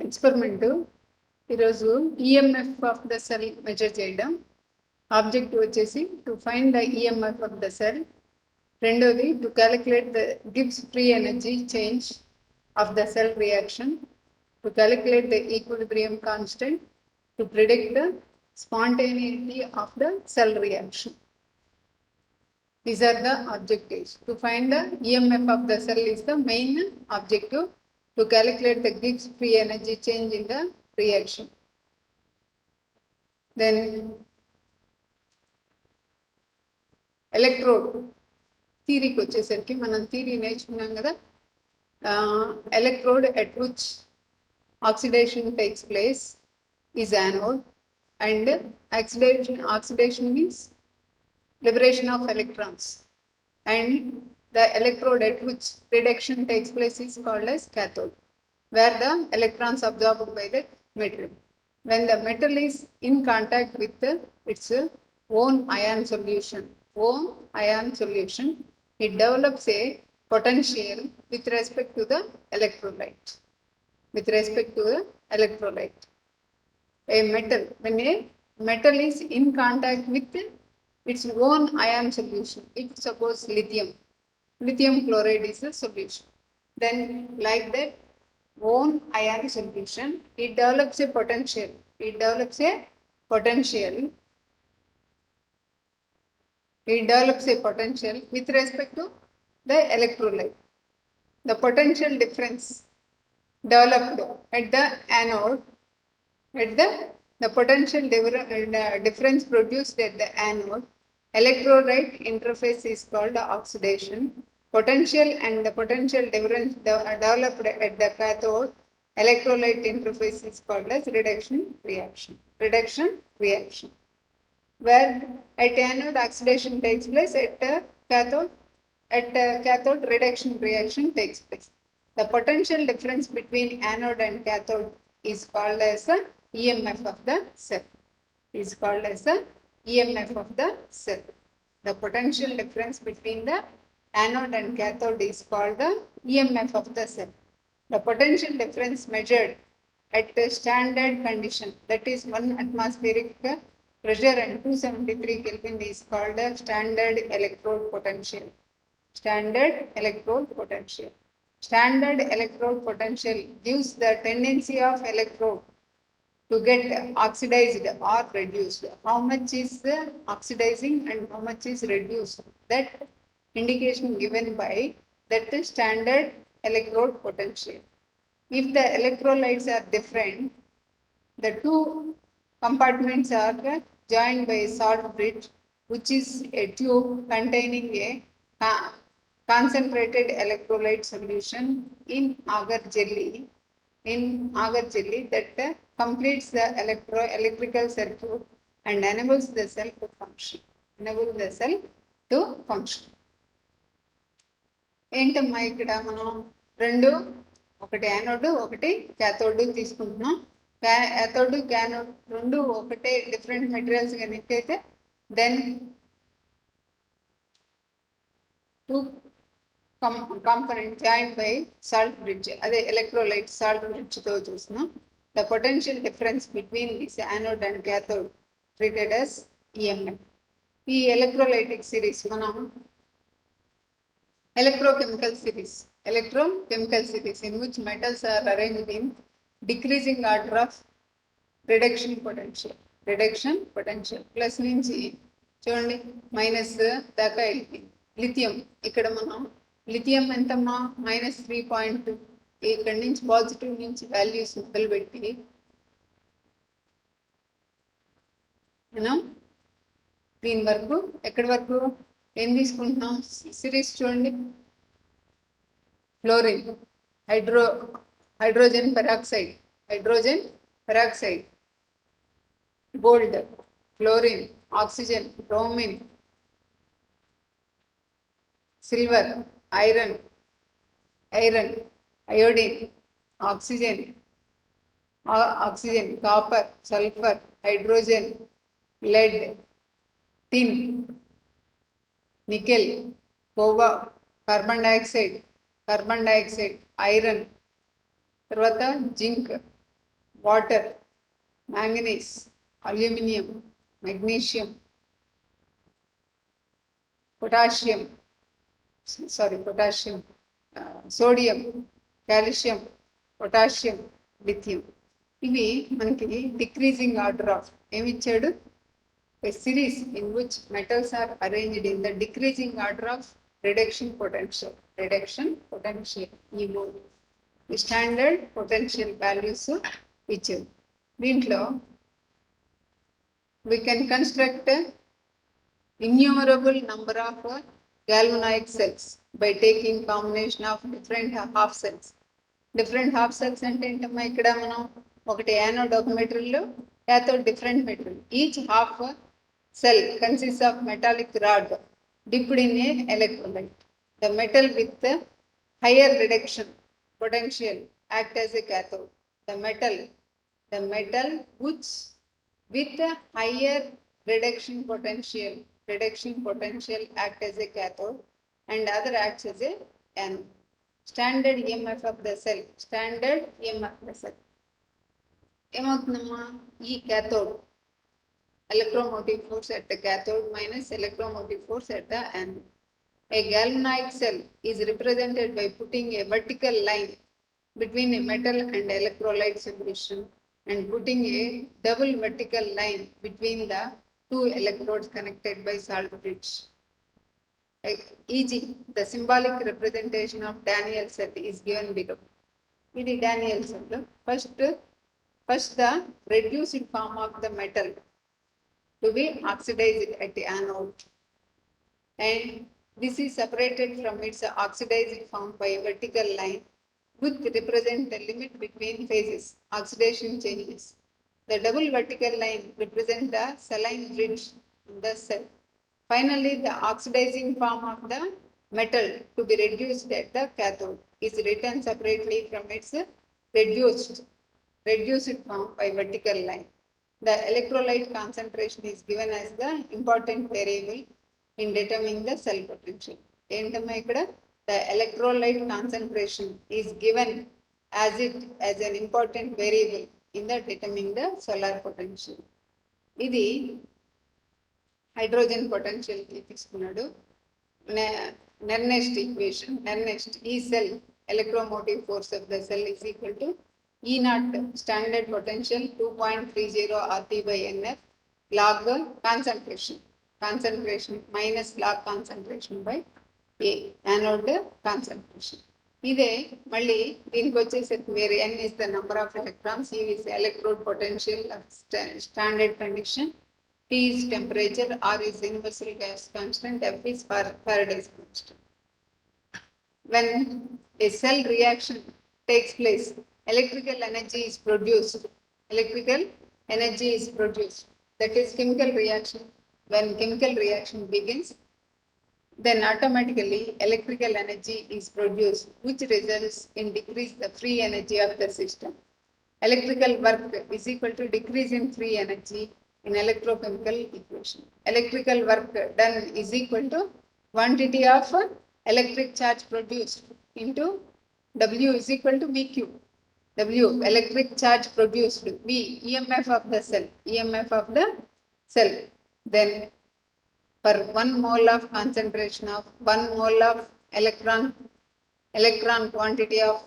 Experiment ఈరోజు EMF of the cell measure చేయడం. Objective వచ్చేసి to find the EMF of the cell. రెండోది to calculate the Gibbs free energy change of the cell reaction, to calculate the equilibrium constant, to predict the spontaneity of the cell reaction. These are the objectives. To find the EMF of the cell is the main objective. To calculate the Gibbs free energy change in the reaction. Then electrode theory కి వచ్చేసరికి మనం theory నేర్చుకున్నాం కదా. Electrode at which oxidation takes place is anode, and oxidation means liberation of electrons, and the electrode at which reduction takes place is called as cathode, where the electrons absorbed by the metal. When the metal is in contact with its own ion solution, it develops a potential with respect to the electrolyte. A metal, when a metal is in contact with its own ion solution, if suppose lithium chloride is a solution, then like that own ion solution, it develops a potential with respect to the electrolyte. The potential difference developed at the anode, the potential difference produced at the anode, electrolyte interface is called oxidation. Potential and the potential difference developed at the cathode, electrolyte interface is called as reduction reaction. Where at anode oxidation takes place, at cathode reduction reaction takes place. The potential difference between anode and cathode is called as the EMF of the cell. The potential difference between the anode and cathode is called the EMF of the cell. The potential difference measured at the standard condition, that is 1 atmospheric pressure and 273 Kelvin, is called the standard electrode potential. Standard electrode potential gives the tendency of electrode to get oxidized or reduced. How much is oxidizing and how much is reduced? That indication given by that standard electrode potential. If the electrolytes are different, the two compartments are joined by a salt bridge, which is a tube containing a concentrated electrolyte solution in agar jelly that completes the electrical circuit and enables the cell to function. ఏంటమ్మా ఇక్కడ మనం రెండు, ఒకటి anode ఒకటి cathode తీసుకుంటున్నాం. యాథోడ్ anode రెండు ఒకటే different materials కనుకైతే then two component joined by salt bridge, అదే electrolyte salt bridge తో చూస్తున్నాం. The potential difference between this anode and cathode treated as EMF. ఈ electrolytic series మనం electrochemical series in which metals are arranged in decreasing order of reduction potential. Plus నుంచి చూడండి minus దాకా వెళ్ళింది. Lithium, ఇక్కడ మనం లిథియం ఎంతమ్మా -3.2, ఇక్కడ నుంచి పాజిటివ్ నుంచి వాల్యూస్ మొదలు పెట్టి మనం దీని వరకు ఎక్కడి వరకు ఏం తీసుకుంటున్నాం సిరీస్ చూడండి. Fluorine, hydrogen peroxide, gold, fluorine, oxygen, bromine, silver, iron, iodine, oxygen, copper, sulphur, hydrogen, lead, tin, nickel, cobalt, carbon dioxide, iron, తర్వాత zinc, water, manganese, aluminium, magnesium, potassium, sodium, calcium, potassium, lithium. ఇవి మనకి decreasing order of ఏమిచ్చాడు, a series in which metals are arranged in the decreasing order of reduction potential. ఈ మూడు standard potential values ఇచ్చారు. దీంట్లో we can construct innumerable number of galvanoid cells by taking combination of different half cells. Different half cells అంటే ఏంటమ్మా, ఇక్కడ మనం ఒకటి anode ఒక material, cathode different material. Each half cell consists of metallic rod dipped in a electrolyte. The metal with the higher reduction potential act as a cathode. The metal which with a higher reduction potential act as a cathode and other acts as a anode. Standard EMF of the cell. ఏమవుతుందమ్మా, ఈ cathode electromotive force at the cathode minus electromotive force at the anode. A galvanoid cell is represented by putting a vertical line between a metal and electrolyte solution and putting a double vertical line between the two electrodes connected by salt bridge. E.g., the symbolic representation of Daniell cell is given below. This Daniell cell. First the reduced form of the metal to be oxidized at the anode, and this is separated from its oxidized form by a vertical line which represent the limit between phases oxidation changes. The double vertical line represent the saline bridge in the cell. Finally, the oxidizing form of the metal to be reduced at the cathode is written separately from its reduced form by vertical line. The electrolyte concentration is given as the important variable in determining the cell potential. ఏంటమ్మా ఇక్కడ, the electrolyte concentration is given as an important variable in the determining the solar potential. ఇది hydrogen potential కి తీసుకున్నాడు. నెర్నెస్ట్ equation. ఈ cell electromotive force of the cell is equal to E naught standard potential 2.30 RT by NF log concentration minus log concentration by A anode concentration. ఇదే మళ్ళీ దీనికి వచ్చేసరికి వేరే n is the number of electrons, E is electrode potential of standard condition, T is temperature, R is universal gas constant, F is Faraday's constant. When a cell reaction takes place, electrical energy is produced. That is chemical reaction. When chemical reaction begins, then automatically electrical energy is produced, which results in decrease the free energy of the system. Electrical work is equal to decrease in free energy in electrochemical equation. Electrical work done is equal to quantity of electric charge produced into W is equal to VQ. W electric charge produced, V EMF of the cell. Then for 1 mole of concentration of 1 mole of electron quantity of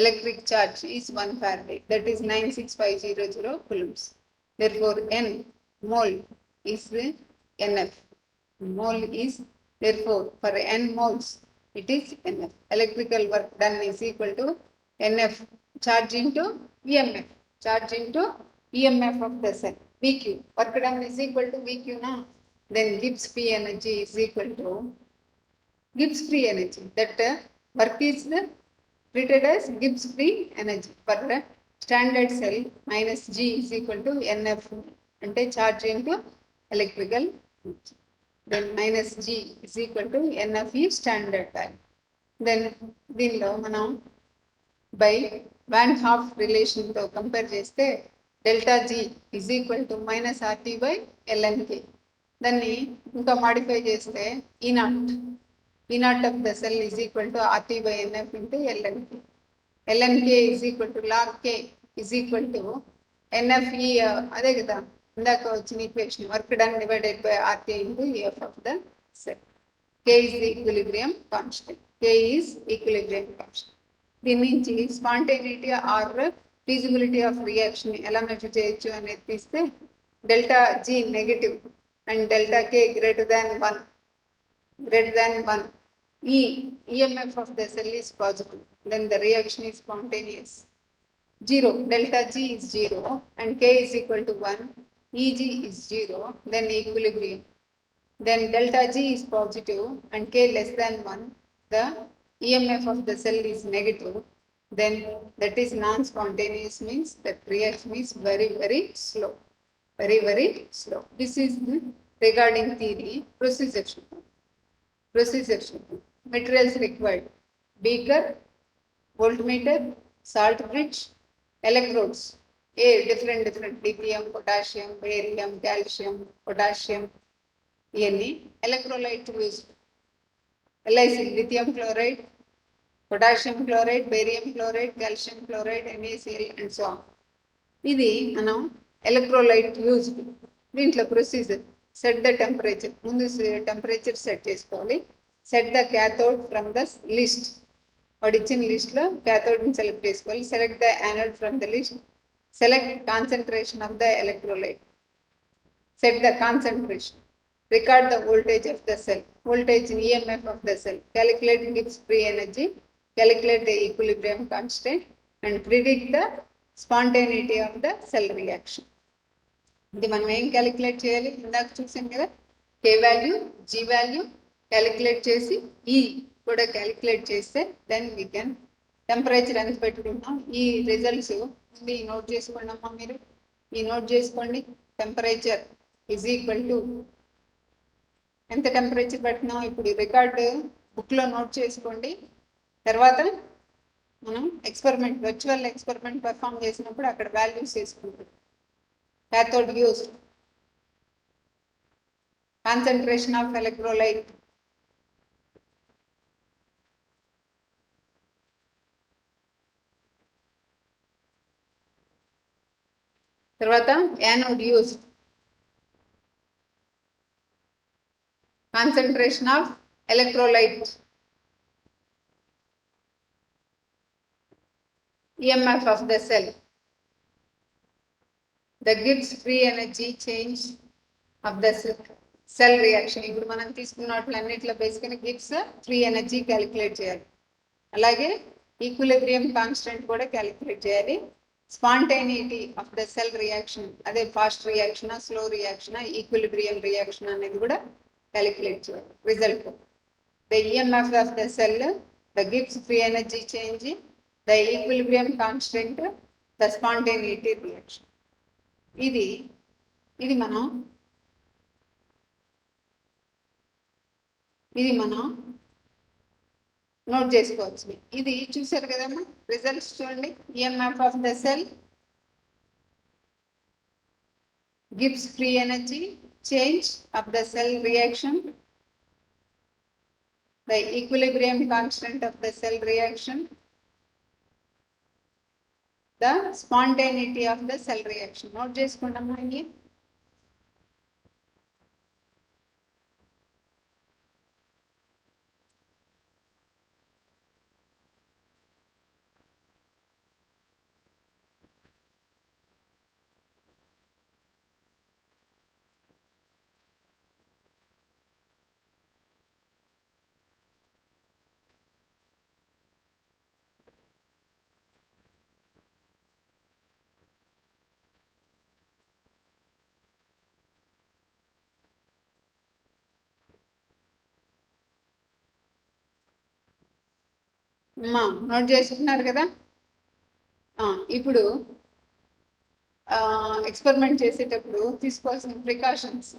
electric charge is 1 Faraday, that is 96500 coulombs. Therefore N mole is NF. Mole is, therefore for N moles it is NF. Electrical work done is equal to NF charge into EMF of the cell. VQ work done is equal to VQ now. Then Gibbs free energy is equal to Gibbs free energy. That work is treated as Gibbs free energy for standard cell minus G is equal to NF ante charge into electrical energy. Then minus G is equal to NF is standard time. Then దీనిలో మనం by Van Hoff relation తో compare చేస్తే delta G is equal to minus RT by lnk. దాన్ని ఇంకా modify చేస్తే E naught of the cell is equal to RT by NF into lnk. ln k is equal to log k is equal to NFE, అదే కదా ఇందాక వచ్చిన equation, work done divided by RT into EF of the cell. K is the equilibrium constant. K is equilibrium constant. దీని నుంచి spontaneity or feasibility of reaction ఎలా measure చేయొచ్చు అనేది తీస్తే delta G negative and delta K greater than 1, EMF of the cell is positive, then the reaction is spontaneous. 0, delta G is 0 and K is equal to 1, EG is 0, then equilibrium. Then delta G is positive and K less than 1, the EMF of the cell is negative, then that is non-spontaneous, means that reaction is very, very slow. Very, very slow. This is regarding theory. Procedure. Materials required: beaker, voltmeter, salt bridge, electrodes. Different lithium, potassium, barium, calcium, potassium. Electrolyte used: LiC, lithium chloride, potassium chloride, barium chloride, calcium chloride, NaCl and so on. ఇది మనం electrolyte use. దీంట్లో procedure: set the temperature, ముందు temperature set చేసుకోవాలి. Set the cathode from the list, వాడు ఇచ్చిన లిస్ట్లో క్యాథోడ్ని select చేసుకోవాలి. Select the anode from the list. Select concentration of the electrolyte. Set the concentration. Record the voltage of the cell, voltage EMF of the cell. Calculate Gibbs free energy. Calculate the equilibrium constant and predict the spontaneity of the cell reaction. ఇది మనం ఏం calculate చేయాలి? ఇందాక చూసాం కదా, K value, G value calculate చేసి E కూడా calculate చేస్తే దెన్ వీ కెన్ టెంపరేచర్ ఎంత పెట్టుకుంటాం. ఈ రిజల్ట్స్ ఉంది నోట్ చేసుకోండి అమ్మా, మీరు ఈ నోట్ చేసుకోండి. టెంపరేచర్ ఈజ్ ఈక్వల్ టు ఎంత టెంపరేచర్ పెట్టినాం ఇప్పుడు రికార్డు బుక్లో నోట్ చేసుకోండి. తర్వాత మనం ఎక్స్పెరిమెంట్, వర్చువల్ ఎక్స్పెరిమెంట్ పర్ఫామ్ చేసినప్పుడు అక్కడ వాల్యూస్ వేసుకుంటాం. cathode used, concentration of electrolyte, తర్వాత anode used, concentration of electrolyte, EMF of the cell, the Gibbs free energy change of the cell reaction. ఇప్పుడు మనం తీసుకున్న వాటిలన్నిటిలో బేసిక్గా గిబ్స్ ఫ్రీ ఎనర్జీ క్యాలిక్యులేట్ చేయాలి. అలాగే ఈక్విలిబ్రియం కాన్స్టెంట్ కూడా క్యాలిక్యులేట్ చేయాలి. Spontaneity of the cell reaction, అదే ఫాస్ట్ రియాక్షనా, స్లో రియాక్షనా, ఈక్విలిబ్రియం రియాక్షన్ అనేది కూడా క్యాలిక్యులేట్ చేయాలి. Result the EMF of the cell, the Gibbs free energy change, the equilibrium constant, the spontaneity reaction. ఇది మనం నోట్ చేసుకోవచ్చు. ఇది చూసారు కదమ్మా, రిజల్ట్స్ చూడండి. EMF of the cell, Gibbs free energy change of the cell reaction, the equilibrium constant of the cell reaction, the spontaneity of the cell reaction. Note చేసుకుంటామా ఇవి? అమ్మా నోట్ చేసుకున్నారు కదా. ఇప్పుడు ఎక్స్పెరిమెంట్ చేసేటప్పుడు తీసుకోవాల్సిన precautions: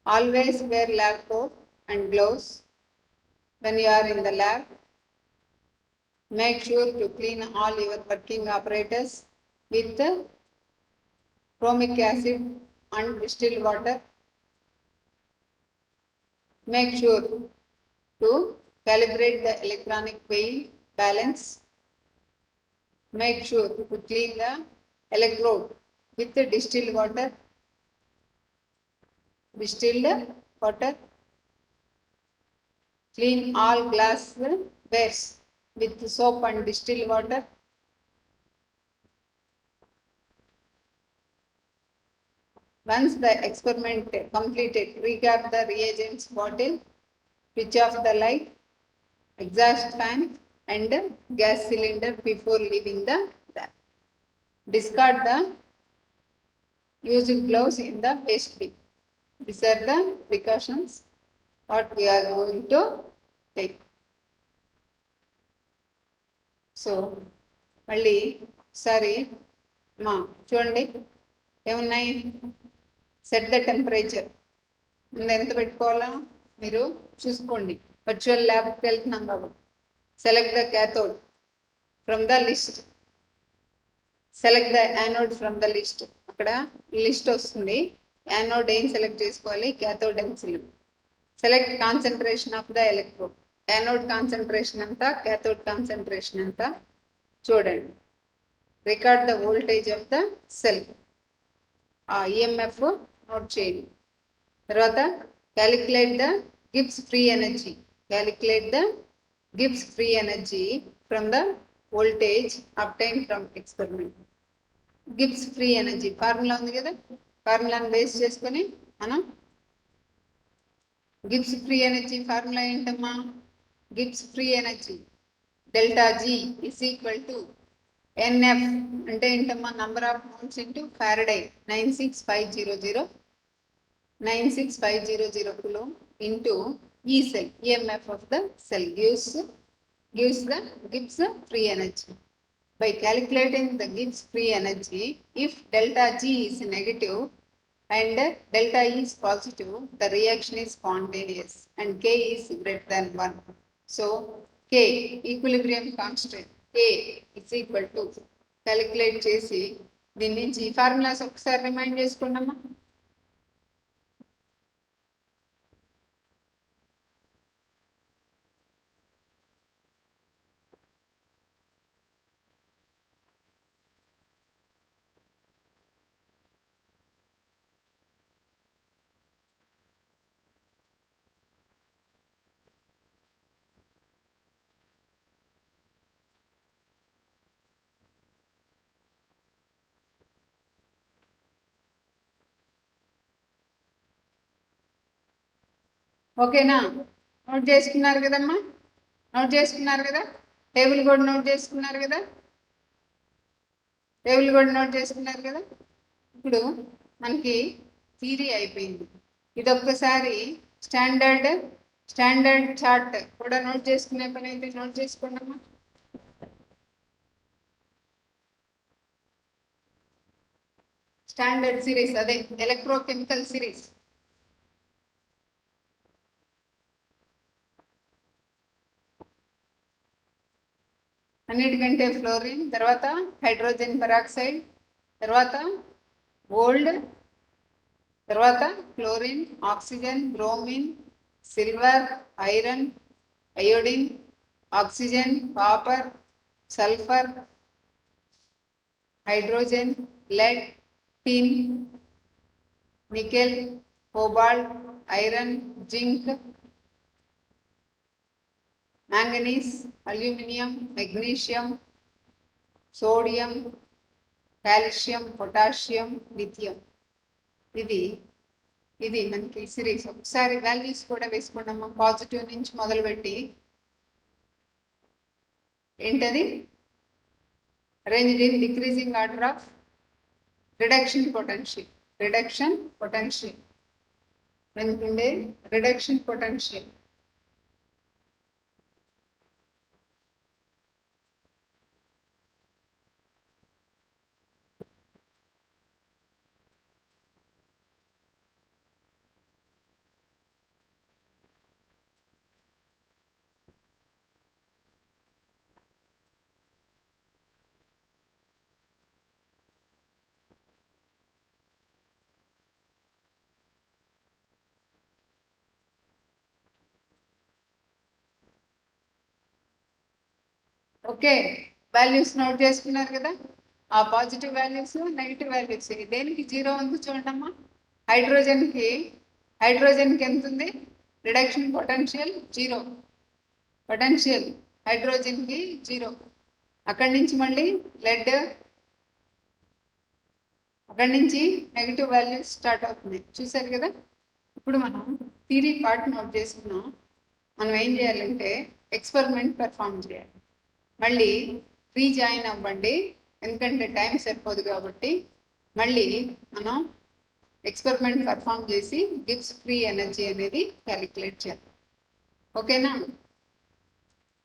always wear lab coat and gloves when you are in the lab. Make sure to clean all your working operators with chromic acid and distilled water. Make sure to calibrate the electronic weighing balance. Make sure to clean the electrode with the distilled water. Distilled water. Clean all glass wares with soap and distilled water. Once the experiment completed, recap the reagents bottle, switch off the light, exhaust fan and gas cylinder before leaving the lab. Discard the used gloves in the waste bin. These are the precautions what we are going to take. So, మళ్ళీ ఒకసారి మా చూడండి ఏమున్నాయి set the temperature ముందు ఎంత పెట్టుకోవాలా మీరు చూసుకోండి వర్చువల్ ల్యాబ్కి వెళ్తున్నాం కాబట్టి select the cathode from the list select the anode from the list అక్కడ లిస్ట్ వస్తుంది యానోడ్ ఏం సెలెక్ట్ చేసుకోవాలి క్యాథోడ్ ఏం select concentration of the electrode anode concentration అంతా క్యాథోడ్ కాన్సన్ట్రేషన్ అంతా చూడండి record the voltage of the cell ఆ EMF note చేయండి తర్వాత calculate the Gibbs free energy calculate the Gibbs free energy from the voltage obtain from experiment Gibbs free energy formula ఉంది కదా ఫార్ములాను base చేసుకొని మనం గిబ్స్ ఫ్రీ ఎనర్జీ ఫార్ములా ఏంటమ్మా Gibbs free energy delta G is equal to NF అంటే ఏంటమ్మా number of moles into Faraday 96500 coulomb into E cell EMF of the cell gives the Gibbs free energy. By calculating the Gibbs free energy, if delta G is negative and delta E is positive, the reaction is spontaneous and K is greater than 1. So, K, equilibrium constant, K is equal to, calculate చేసి దీని నుంచి ఈ formulas ఒకసారి remind చేసుకోండమ్మా ఓకేనా note చేసుకున్నారు కదమ్మా note చేసుకున్నారు కదా టేబుల్ కూడా నోట్ చేసుకున్నారు కదా టేబుల్ కూడా నోట్ చేసుకున్నారు కదా ఇప్పుడు మనకి థియరీ అయిపోయింది ఇది ఒక్కసారి స్టాండర్డ్ చార్ట్ కూడా నోట్ చేసుకునే పని అయితే నోట్ చేసుకోండి అమ్మా స్టాండర్డ్ సిరీస్ అదే ఎలక్ట్రోకెమికల్ సిరీస్ అన్నిటికంటే ఫ్లోరిన్ తర్వాత హైడ్రోజన్ పెరాక్సైడ్ తర్వాత గోల్డ్ తర్వాత chlorine oxygen bromine silver iron iodine oxygen copper sulphur hydrogen lead tin nickel cobalt iron zinc manganese aluminum magnesium sodium calcium potassium lithium ఇది మనకి series ఒకసారి values కూడా వేసుకున్నాము positive నుంచి మొదలుపెట్టి ఏంటది arranged in decreasing order of reduction potential ఎందుకంటే reduction potential okay values note చేసుకున్నారు కదా. ఆ పాజిటివ్ వాల్యూస్ నెగిటివ్ వాల్యూస్ దేనికి జీరో ఉంది చూడమ్మా. హైడ్రోజన్కి ఎంత ఉంది? రిడక్షన్ పొటెన్షియల్ జీరో, పొటెన్షియల్ హైడ్రోజన్కి జీరో. అక్కడి నుంచి మళ్ళీ లెడ్, అక్కడి నుంచి నెగిటివ్ వాల్యూస్ స్టార్ట్ అవుతుంది. చూసారు కదా. ఇప్పుడు మనం థియరీ పార్ట్ నోట్ చేసుకున్నాం. మనం ఏం చేయాలంటే ఎక్స్పెరిమెంట్ పెర్ఫామ్ చేయాలి. మళ్ళీ రీజాయిన్ అవ్వండి, ఎందుకంటే టైం సరిపోదు కాబట్టి. మళ్ళీ మనం ఎక్స్పెరిమెంట్ పెర్ఫామ్ చేసి గిబ్స్ ఫ్రీ ఎనర్జీ అనేది క్యాలిక్యులేట్ చేయాలి. ఓకేనా?